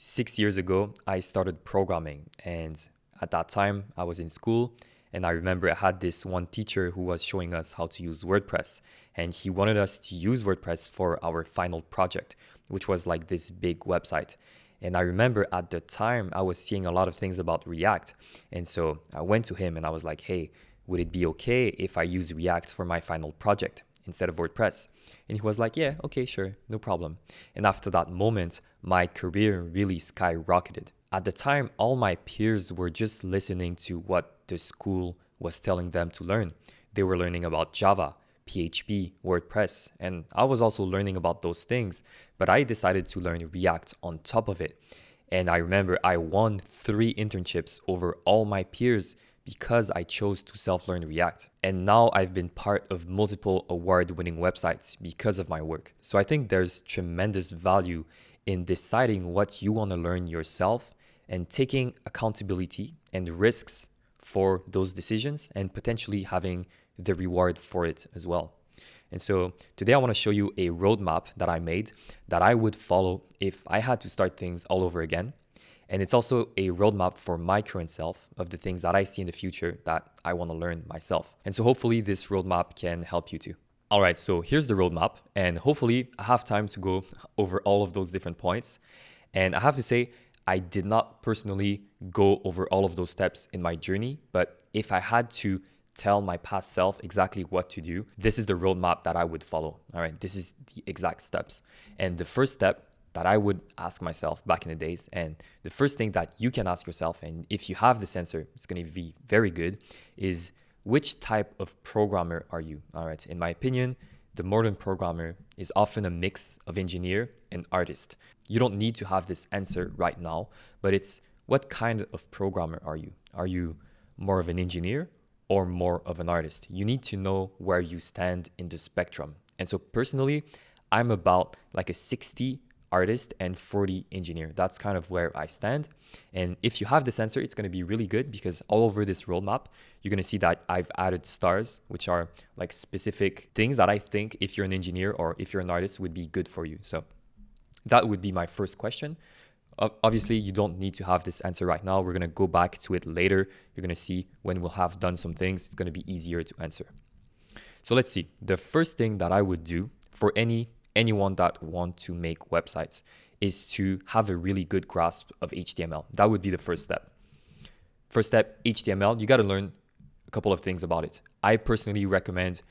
6 years ago, I started programming, and at that time, I was in school. And I remember I had this one teacher who was showing us how to use WordPress, and he wanted us to use WordPress for our final project, which was like this big website. And I remember at the time, I was seeing a lot of things about React. And so I went to him and I was like, hey, would it be okay if I use React for my final project instead of WordPress? And he was like, yeah, okay, sure, no problem. And after that moment, my career really skyrocketed. At the time, all my peers were just listening to what the school was telling them to learn. They were learning about Java, PHP, WordPress, and I was also learning about those things, but I decided to learn React on top of it. And I remember I won 3 internships over all my peers because I chose to self-learn React. And now I've been part of multiple award-winning websites because of my work. So I think there's tremendous value in deciding what you want to learn yourself and taking accountability and risks for those decisions and potentially having the reward for it as well. And so today I want to show you a roadmap that I made that I would follow if I had to start things all over again. And it's also a roadmap for my current self of the things that I see in the future that I want to learn myself. And so hopefully this roadmap can help you too. All right, so here's the roadmap, and hopefully I have time to go over all of those different points. And I have to say, I did not personally go over all of those steps in my journey, but if I had to tell my past self exactly what to do, this is the roadmap that I would follow. All right, this is the exact steps. And the first step that I would ask myself back in the days, and the first thing that you can ask yourself, and if you have this answer, it's going to be very good, is which type of programmer are you? All right, in my opinion, the modern programmer is often a mix of engineer and artist. You don't need to have this answer right now, but it's what kind of programmer are you? Are you more of an engineer or more of an artist? You need to know where you stand in the spectrum. And so personally, I'm about like a 60 artist and 40 engineer. That's kind of where I stand. And if you have this answer, it's going to be really good because all over this roadmap, you're going to see that I've added stars, which are like specific things that I think if you're an engineer or if you're an artist would be good for you. So that would be my first question. Obviously, you don't need to have this answer right now. We're going to go back to it later. You're going to see when we'll have done some things, it's going to be easier to answer. So let's see. The first thing that I would do for anyone that want to make websites is to have a really good grasp of HTML. That would be the first step. First step, HTML, you got to learn a couple of things about it. I personally recommend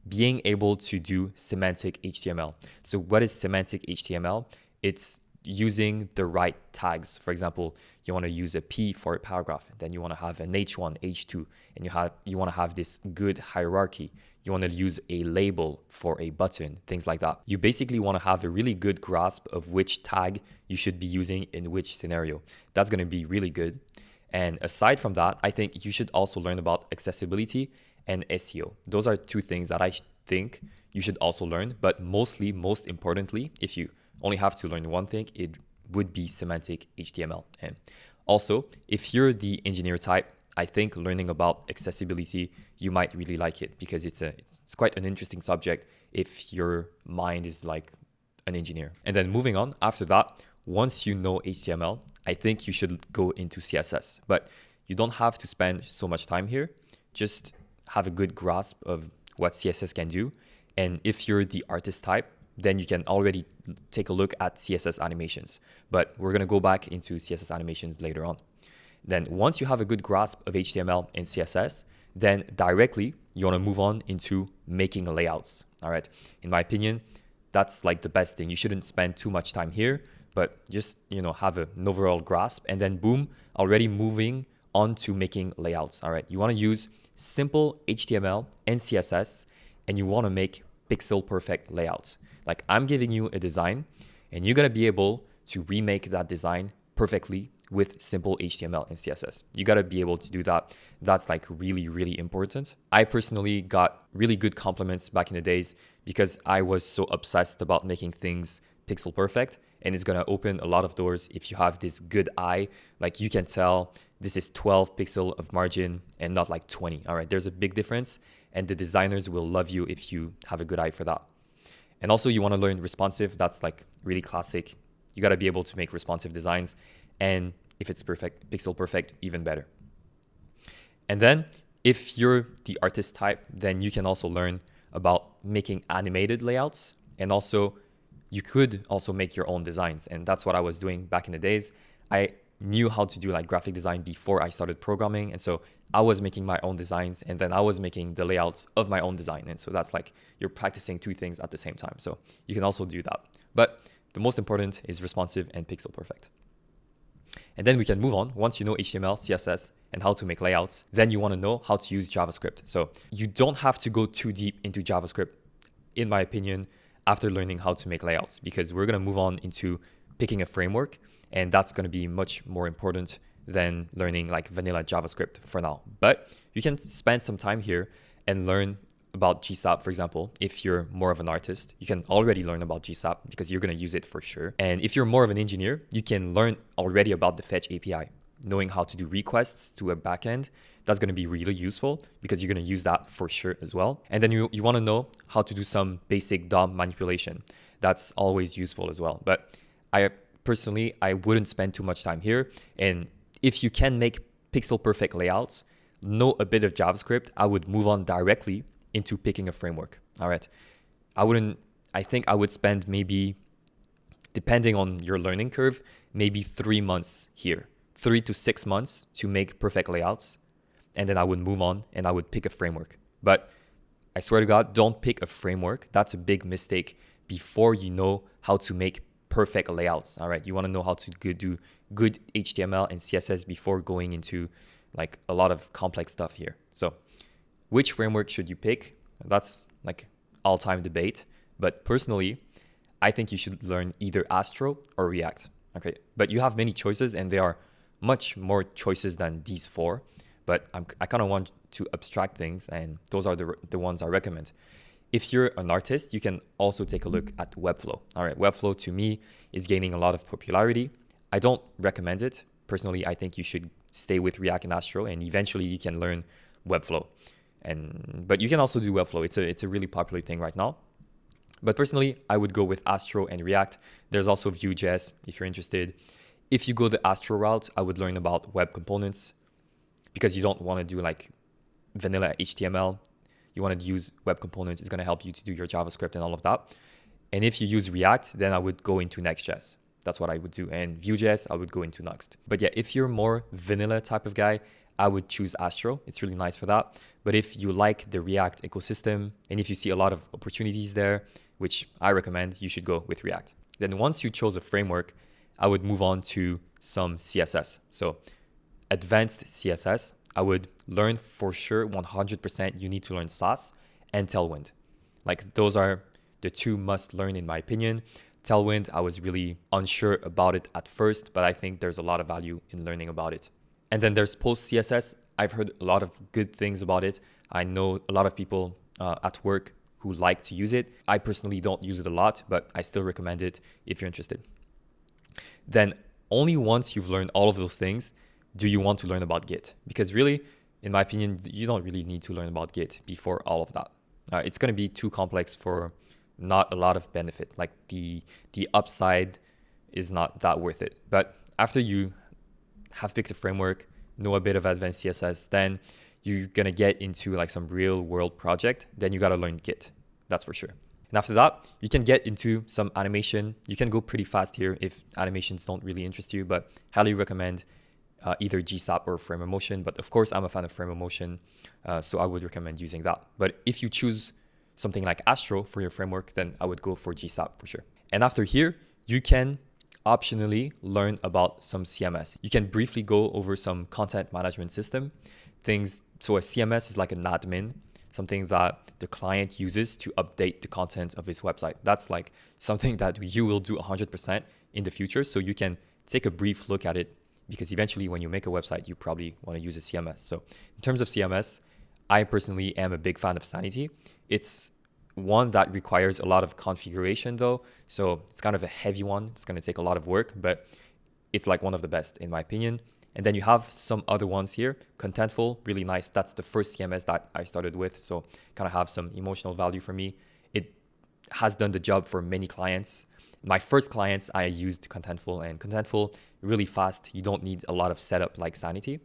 being able to do semantic HTML. So what is semantic HTML? It's using the right tags. For example, you want to use a P for a paragraph, then you want to have an H1, H2, and you want to have this good hierarchy. You want to use a label for a button, things like that. You basically want to have a really good grasp of which tag you should be using in which scenario. That's going to be really good. And aside from that, I think you should also learn about accessibility and SEO. Those are 2 things that I think you should also learn, but most importantly, if you only have to learn one thing, it would be semantic HTML. And also, if you're the engineer type, I think learning about accessibility, you might really like it because it's quite an interesting subject if your mind is like an engineer. And then moving on, after that, once you know HTML, I think you should go into CSS. But you don't have to spend so much time here. Just have a good grasp of what CSS can do. And if you're the artist type, then you can already take a look at CSS animations. But we're going to go back into CSS animations later on. Then once you have a good grasp of HTML and CSS, then directly you want to move on into making layouts. All right. In my opinion, that's like the best thing. You shouldn't spend too much time here, but just, have an overall grasp and then boom, already moving on to making layouts. All right. You want to use simple HTML and CSS and you want to make pixel perfect layouts. Like I'm giving you a design and you're going to be able to remake that design perfectly with simple HTML and CSS. You got to be able to do that. That's like really, really important. I personally got really good compliments back in the days because I was so obsessed about making things pixel perfect. And it's going to open a lot of doors if you have this good eye. Like you can tell this is 12 pixel of margin and not like 20. All right, there's a big difference. And the designers will love you if you have a good eye for that. And also you want to learn responsive. That's like really classic you got to be able to make responsive designs. And if it's perfect, pixel perfect, even better. And then if you're the artist type, then you can also learn about making animated layouts. And also you could also make your own designs. And that's what I was doing back in the days. I knew how to do like graphic design before I started programming. And so I was making my own designs, and then I was making the layouts of my own design. And so that's like you're practicing two things at the same time. So you can also do that. But the most important is responsive and pixel perfect. And then we can move on. Once you know HTML, CSS, and how to make layouts, then you want to know how to use JavaScript. So you don't have to go too deep into JavaScript, in my opinion, after learning how to make layouts, because we're going to move on into picking a framework, and that's going to be much more important than learning like vanilla JavaScript for now. But you can spend some time here and learn about GSAP, for example. If you're more of an artist, you can already learn about GSAP because you're going to use it for sure. And if you're more of an engineer, you can learn already about the Fetch API. Knowing how to do requests to a backend, that's going to be really useful because you're going to use that for sure as well. And then you want to know how to do some basic DOM manipulation. That's always useful as well. But I wouldn't spend too much time here. And if you can make pixel perfect layouts, know a bit of JavaScript, I would move on directly into picking a framework. All right. I think I would spend maybe, depending on your learning curve, maybe 3 months here, 3 to 6 months to make perfect layouts. And then I would move on and I would pick a framework. But I swear to God, don't pick a framework. That's a big mistake before you know how to make perfect layouts. All right. You want to know how to do good HTML and CSS before going into like a lot of complex stuff here. So which framework should you pick? That's like all-time debate. But personally, I think you should learn either Astro or React. Okay. But you have many choices, and there are much more choices than these four. But I kind of want to abstract things, and those are the ones I recommend. If you're an artist, you can also take a look at Webflow. All right, Webflow to me is gaining a lot of popularity. I don't recommend it. Personally, I think you should stay with React and Astro, and eventually you can learn Webflow. But you can also do Webflow. It's a really popular thing right now. But personally, I would go with Astro and React. There's also Vue.js if you're interested. If you go the Astro route, I would learn about web components, because you don't want to do like vanilla HTML. You want to use web components. It's going to help you to do your JavaScript and all of that. And if you use React, then I would go into Next.js. That's what I would do. And Vue.js, I would go into Next. But yeah, if you're more vanilla type of guy, I would choose Astro. It's really nice for that. But if you like the React ecosystem, and if you see a lot of opportunities there, which I recommend, you should go with React. Then once you chose a framework, I would move on to some CSS. So advanced CSS, I would learn for sure 100%. You need to learn Sass and Tailwind. Like those are the two must learn in my opinion. Tailwind, I was really unsure about it at first, but I think there's a lot of value in learning about it. And then there's Post CSS. I've heard a lot of good things about it. I know a lot of people at work who like to use it. I personally don't use it a lot, but I still recommend it if you're interested. Then only once you've learned all of those things do you want to learn about Git. Because really, in my opinion, you don't really need to learn about Git before all of that. It's going to be too complex for not a lot of benefit. Like the upside is not that worth it. But after you have picked a framework, know a bit of advanced CSS, then you're going to get into like some real world project. Then you got to learn Git. That's for sure. And after that, you can get into some animation. You can go pretty fast here if animations don't really interest you, but highly recommend either GSAP or Frame of Motion. But of course, I'm a fan of Frame of Motion, so I would recommend using that. But if you choose something like Astro for your framework, then I would go for GSAP for sure. And after here, you can optionally learn about some CMS. You can briefly go over some content management system things. So a CMS is like an admin, something that the client uses to update the content of his website. That's like something that you will do 100% in the future. So you can take a brief look at it, because eventually when you make a website, you probably want to use a CMS. So in terms of CMS, I personally am a big fan of Sanity. It's one that requires a lot of configuration though. So it's kind of a heavy one. It's going to take a lot of work, but it's like one of the best in my opinion. And then you have some other ones here. Contentful, really nice. That's the first CMS that I started with. So kind of have some emotional value for me. It has done the job for many clients. my first clients, I used Contentful, and Contentful really fast. You don't need a lot of setup like Sanity,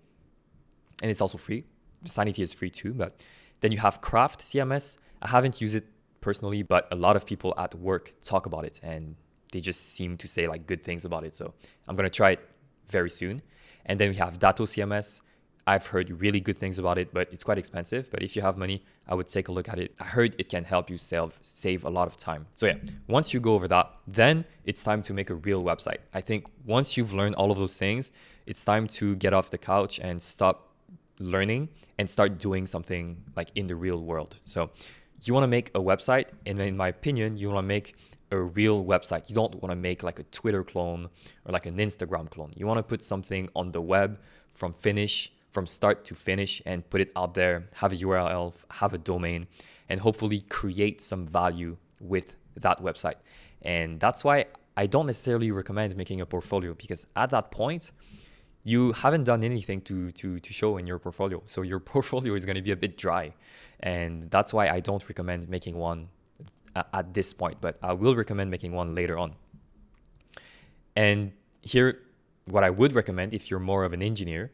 and it's also free. Sanity is free too, but then you have Craft CMS. I haven't used it personally, but a lot of people at work talk about it, and they just seem to say like good things about it. So I'm gonna try it very soon. And then we have Dato CMS. I've heard really good things about it, but it's quite expensive. But if you have money, I would take a look at it. I heard it can help you save a lot of time. So yeah, once you go over that, then it's time to make a real website. I think once you've learned all of those things, it's time to get off the couch and stop learning and start doing something like in the real world. So you want to make a website, and in my opinion, you want to make a real website. You don't want to make like a Twitter clone or like an Instagram clone. You want to put something on the web from start to finish, and put it out there, have a URL, have a domain, and hopefully create some value with that website. And that's why I don't necessarily recommend making a portfolio, because at that point, you haven't done anything to show in your portfolio. So your portfolio is going to be a bit dry. And that's why I don't recommend making one at this point, but I will recommend making one later on. And here, what I would recommend if you're more of an engineer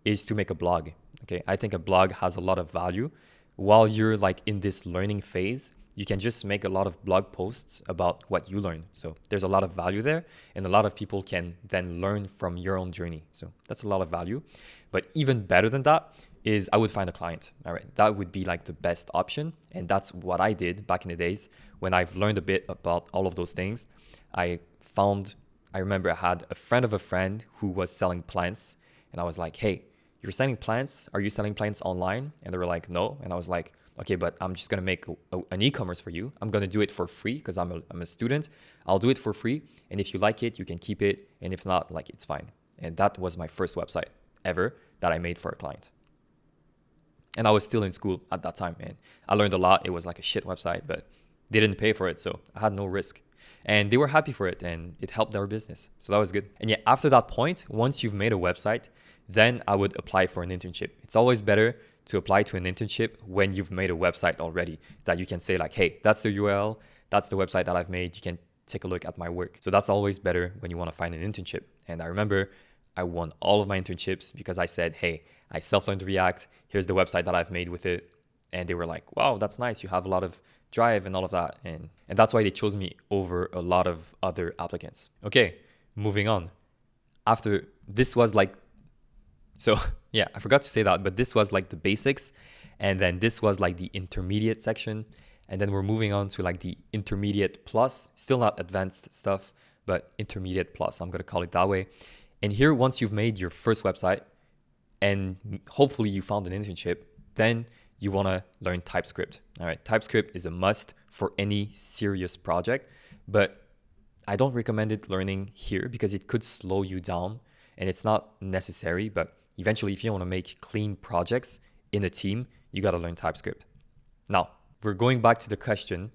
is to make a blog. Okay, I think a blog has a lot of value. While you're like in this learning phase, you can just make a lot of blog posts about what you learn. So there's a lot of value there, and a lot of people can then learn from your own journey. So that's a lot of value. But even better than that is I would find a client. All right, that would be like the best option. And that's what I did back in the days when I've learned a bit about all of those things. I remember I had a friend of a friend who was selling plants, and I was like, hey, you're selling plants? Are you selling plants online? And they were like, no. And I was like, okay, but I'm just going to make an e-commerce for you. I'm going to do it for free because I'm a student. I'll do it for free. And if you like it, you can keep it. And if not, like, it's fine. And that was my first website ever that I made for a client. And I was still in school at that time. And I learned a lot. It was like a shit website, but they didn't pay for it. So I had no risk. And they were happy for it, and it helped their business. So that was good. And yeah, after that point, once you've made a website, then I would apply for an internship. It's always better to apply to an internship when you've made a website already, that you can say like, hey, that's the URL, that's the website that I've made. You can take a look at my work. So that's always better when you want to find an internship. And I remember I won all of my internships because I said, hey, I self-learned React. Here's the website that I've made with it. And they were like, wow, that's nice. You have a lot of drive and all of that. And that's why they chose me over a lot of other applicants. Okay, moving on. After this was like, so yeah, I forgot to say that, but this was like the basics. And then this was like the intermediate section. And then we're moving on to like the intermediate plus, still not advanced stuff, but intermediate plus, I'm going to call it that way. And here, once you've made your first website and hopefully you found an internship, then you want to learn TypeScript. All right, TypeScript is a must for any serious project, but I don't recommend it learning here because it could slow you down and it's not necessary. But eventually, if you want to make clean projects in a team, you got to learn TypeScript. Now, we're going back to the question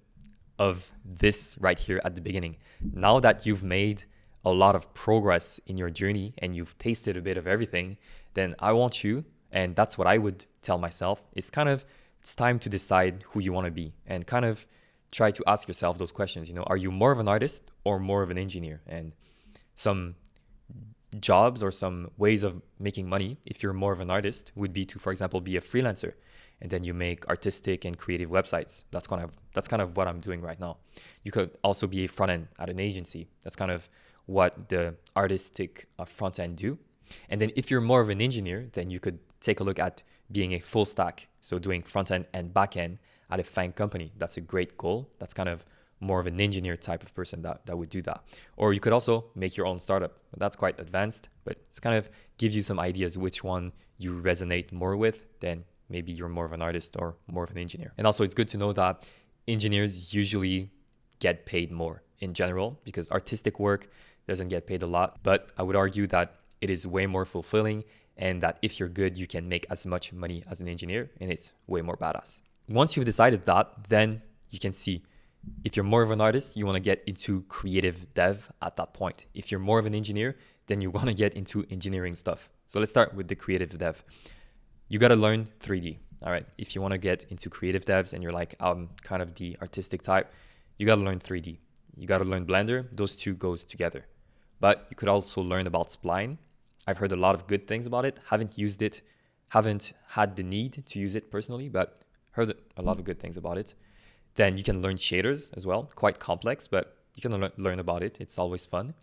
of this right here at the beginning. Now that you've made a lot of progress in your journey and you've tasted a bit of everything, then I want you, and that's what I would tell myself, it's time to decide who you want to be and kind of try to ask yourself those questions. You know, are you more of an artist or more of an engineer? And some jobs or some ways of making money, if you're more of an artist, would be to, for example, be a freelancer. And then you make artistic and creative websites. That's kind of what I'm doing right now. You could also be a front end at an agency. That's kind of what the artistic front end do. And then if you're more of an engineer, then you could take a look at being a full stack. So doing front end and back end at a FANG company. That's a great goal. That's kind of more of an engineer type of person that would do that. Or you could also make your own startup. That's quite advanced, but it's kind of gives you some ideas which one you resonate more with. Then maybe you're more of an artist or more of an engineer. And also it's good to know that engineers usually get paid more in general because artistic work doesn't get paid a lot. But I would argue that it is way more fulfilling and that if you're good, you can make as much money as an engineer and it's way more badass. Once you've decided that, then you can see if you're more of an artist, you want to get into creative dev at that point. If you're more of an engineer, then you want to get into engineering stuff. So let's start with the creative dev. You got to learn 3D. All right. If you want to get into creative devs and you're like, I'm kind of the artistic type, you got to learn 3D. You got to learn Blender. Those two goes together. But you could also learn about Spline. I've heard a lot of good things about it. Haven't used it, haven't had the need to use it personally, but heard a lot of good things about it. Then you can learn shaders as well, quite complex, but you can learn about it. It's always fun.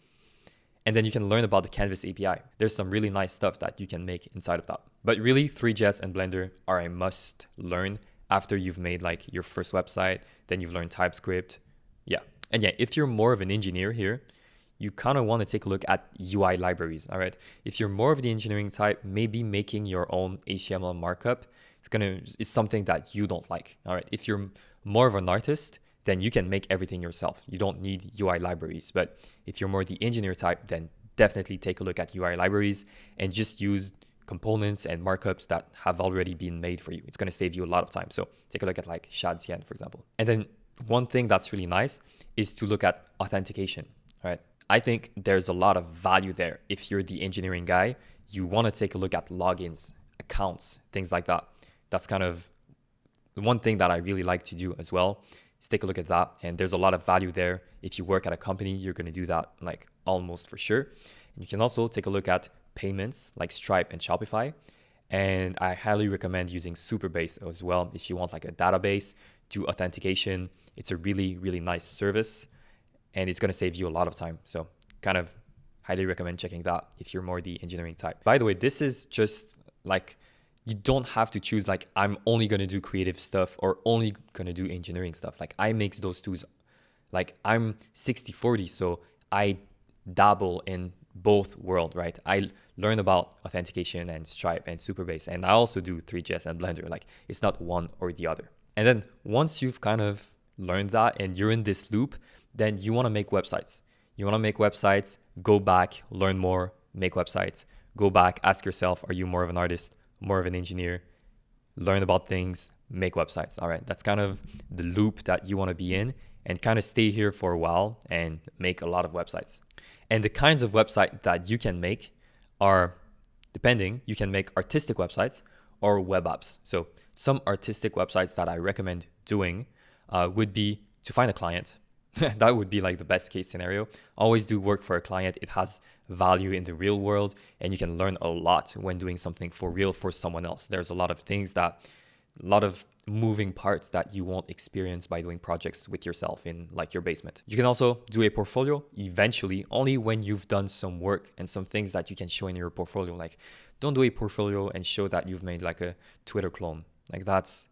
And then you can learn about the Canvas API. There's some really nice stuff that you can make inside of that. But really, Three.js and Blender are a must learn after you've made like your first website, then you've learned TypeScript. Yeah. And yeah, if you're more of an engineer here, you kind of want to take a look at UI libraries, all right? If you're more of the engineering type, maybe making your own HTML markup is something that you don't like, all right? If you're more of an artist, then you can make everything yourself. You don't need UI libraries. But if you're more the engineer type, then definitely take a look at UI libraries and just use components and markups that have already been made for you. It's going to save you a lot of time. So take a look at like Shadcn, for example. And then one thing that's really nice is to look at authentication, all right? I think there's a lot of value there. If you're the engineering guy, you want to take a look at logins, accounts, things like that. That's kind of one thing that I really like to do as well, is take a look at that. And there's a lot of value there. If you work at a company, you're going to do that like almost for sure. And you can also take a look at payments like Stripe and Shopify. And I highly recommend using Superbase as well. If you want like a database, do authentication. It's a really, really nice service. And it's going to save you a lot of time. So kind of highly recommend checking that if you're more the engineering type. By the way, this is just like, you don't have to choose like, I'm only going to do creative stuff or only going to do engineering stuff. Like I mix those two. Like I'm 60-40, so I dabble in both world, right? I learn about authentication and Stripe and Superbase, and I also do Three.js and Blender. Like it's not one or the other. And then once you've kind of learned that and you're in this loop, then you want to make websites. You want to make websites, go back, learn more, make websites, go back, ask yourself, are you more of an artist, more of an engineer, learn about things, make websites. All right, that's kind of the loop that you want to be in, and kind of stay here for a while and make a lot of websites. And the kinds of website that you can make are, depending, you can make artistic websites or web apps. So some artistic websites that I recommend doing would be to find a client. That would be like the best case scenario. Always do work for a client. It has value in the real world, and you can learn a lot when doing something for real for someone else. There's a lot of moving parts that you won't experience by doing projects with yourself in like your basement. You can also do a portfolio eventually, only when you've done some work and some things that you can show in your portfolio. Like don't do a portfolio and show that you've made like a Twitter clone. Like that's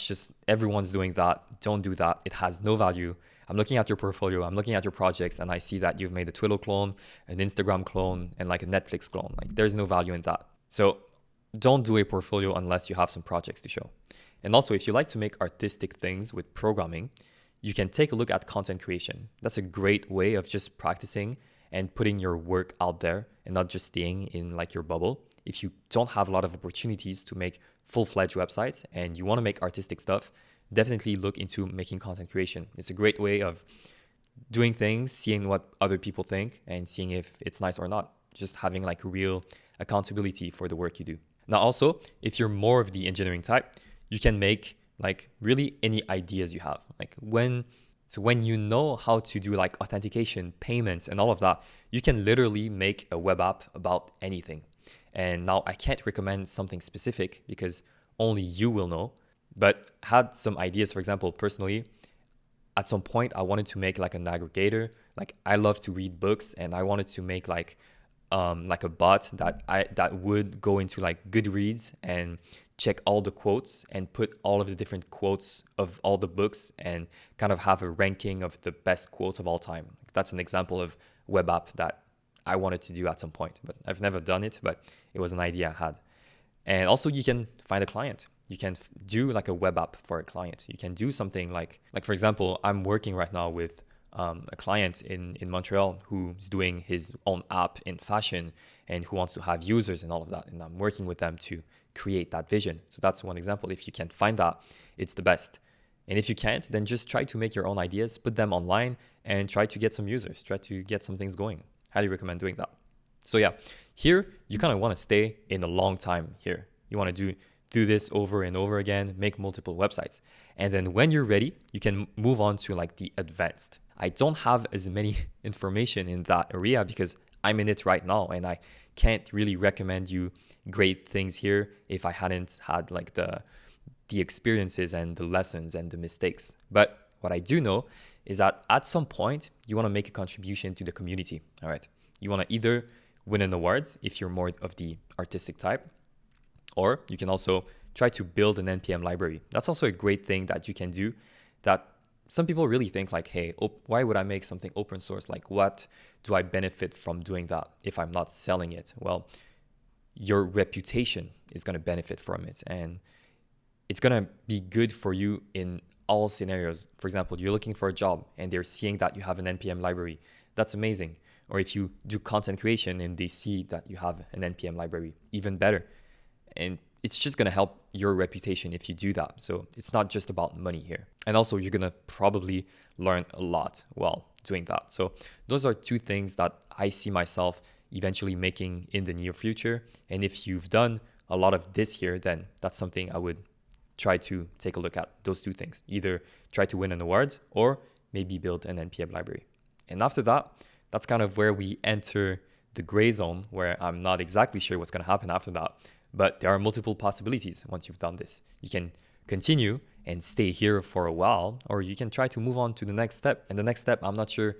just, everyone's doing that. Don't do that. It has no value. I'm looking at your portfolio, I'm looking at your projects, and I see that you've made a Twitter clone, an Instagram clone, and like a Netflix clone. Like there's no value in that. So don't do a portfolio unless you have some projects to show. And also, if you like to make artistic things with programming, you can take a look at content creation. That's a great way of just practicing and putting your work out there and not just staying in like your bubble. If you don't have a lot of opportunities to make full-fledged websites and you want to make artistic stuff, definitely look into making content creation. It's a great way of doing things, seeing what other people think and seeing if it's nice or not. Just having like real accountability for the work you do. Now also, if you're more of the engineering type, you can make like really any ideas you have. Like when you know how to do like authentication, payments, and all of that, you can literally make a web app about anything. And now I can't recommend something specific because only you will know, but had some ideas. For example, personally, at some point I wanted to make like an aggregator. Like I love to read books, and I wanted to make like a bot that would go into like Goodreads and check all the quotes and put all of the different quotes of all the books and kind of have a ranking of the best quotes of all time. That's an example of web app that I wanted to do at some point, but I've never done it, but it was an idea I had. And also you can find a client. You can do like a web app for a client. You can do something like for example, I'm working right now with a client in Montreal who's doing his own app in fashion and who wants to have users and all of that. And I'm working with them to create that vision. So that's one example. If you can find that, it's the best. And if you can't, then just try to make your own ideas, put them online, and try to get some users, try to get some things going. Highly recommend doing that. So yeah, here you kind of want to stay in a long time here. You want to do this over and over again, make multiple websites. And then when you're ready, you can move on to like the advanced. I don't have as many information in that area because I'm in it right now, and I can't really recommend you great things here if I hadn't had like the experiences and the lessons and the mistakes. But what I do know is that at some point you want to make a contribution to the community. All right. You want to either win an award if you're more of the artistic type, or you can also try to build an NPM library. That's also a great thing that you can do that some people really think like, hey, why would I make something open source? Like, what do I benefit from doing that if I'm not selling it? Well, your reputation is going to benefit from it, and it's going to be good for you in all scenarios. For example, you're looking for a job and they're seeing that you have an NPM library. That's amazing. Or if you do content creation and they see that you have an NPM library, even better. And it's just going to help your reputation if you do that. So it's not just about money here. And also you're going to probably learn a lot while doing that. So those are two things that I see myself eventually making in the near future. And if you've done a lot of this here, then that's something I would try to take a look at, those two things. Either try to win an award or maybe build an NPM library. And after that, that's kind of where we enter the gray zone, where I'm not exactly sure what's going to happen after that. But there are multiple possibilities once you've done this. You can continue and stay here for a while, or you can try to move on to the next step. And the next step, I'm not sure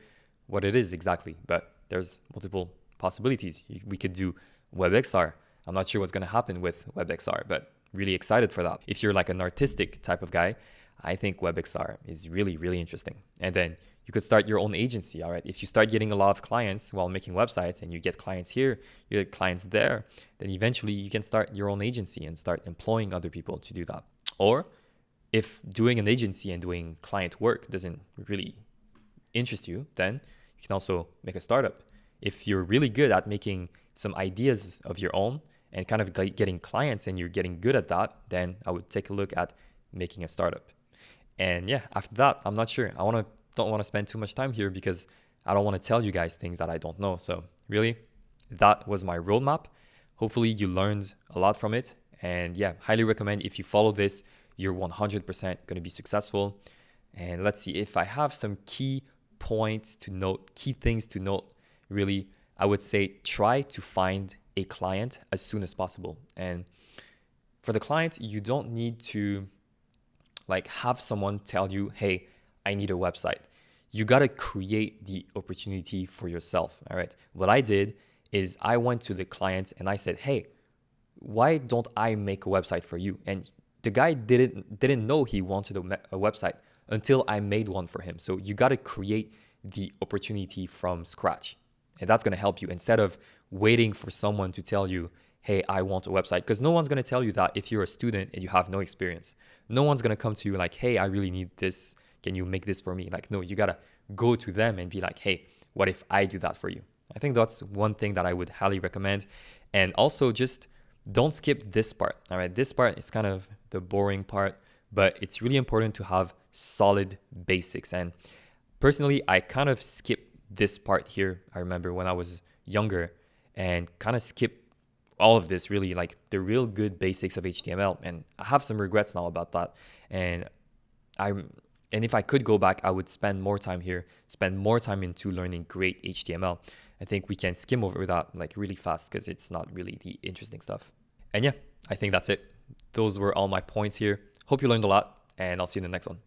what it is exactly, but there's multiple possibilities. We could do WebXR. I'm not sure what's going to happen with WebXR, but really excited for that. If you're like an artistic type of guy, I think WebXR is really, really interesting. And then you could start your own agency. All right. If you start getting a lot of clients while making websites, and you get clients here, you get clients there, then eventually you can start your own agency and start employing other people to do that. Or if doing an agency and doing client work doesn't really interest you, then you can also make a startup. If you're really good at making some ideas of your own and kind of getting clients, and you're getting good at that, then I would take a look at making a startup. And yeah, after that, I'm not sure. Don't want to spend too much time here because I don't want to tell you guys things that I don't know. So really, that was my roadmap. Hopefully you learned a lot from it. And yeah, highly recommend if you follow this, you're 100% going to be successful. And let's see if I have some key points to note, key things to note. Really, I would say try to find a client as soon as possible. And for the client, you don't need to like have someone tell you, hey, I need a website. You got to create the opportunity for yourself. All right. What I did is I went to the client and I said, hey, why don't I make a website for you? And the guy didn't know he wanted a website until I made one for him. So you got to create the opportunity from scratch. And that's going to help you instead of waiting for someone to tell you, hey, I want a website. Because no one's going to tell you that if you're a student and you have no experience. No one's going to come to you like, hey, I really need this. Can you make this for me? Like, no, you got to go to them and be like, hey, what if I do that for you? I think that's one thing that I would highly recommend. And also just don't skip this part. All right. This part is kind of the boring part, but it's really important to have solid basics. And personally, I kind of skipped this part here. I remember when I was younger and kind of skipped all of this, really like the real good basics of HTML. And I have some regrets now about that. And if I could go back, I would spend more time here, spend more time into learning great HTML. I think we can skim over that like really fast because it's not really the interesting stuff. And yeah, I think that's it. Those were all my points here. Hope you learned a lot, and I'll see you in the next one.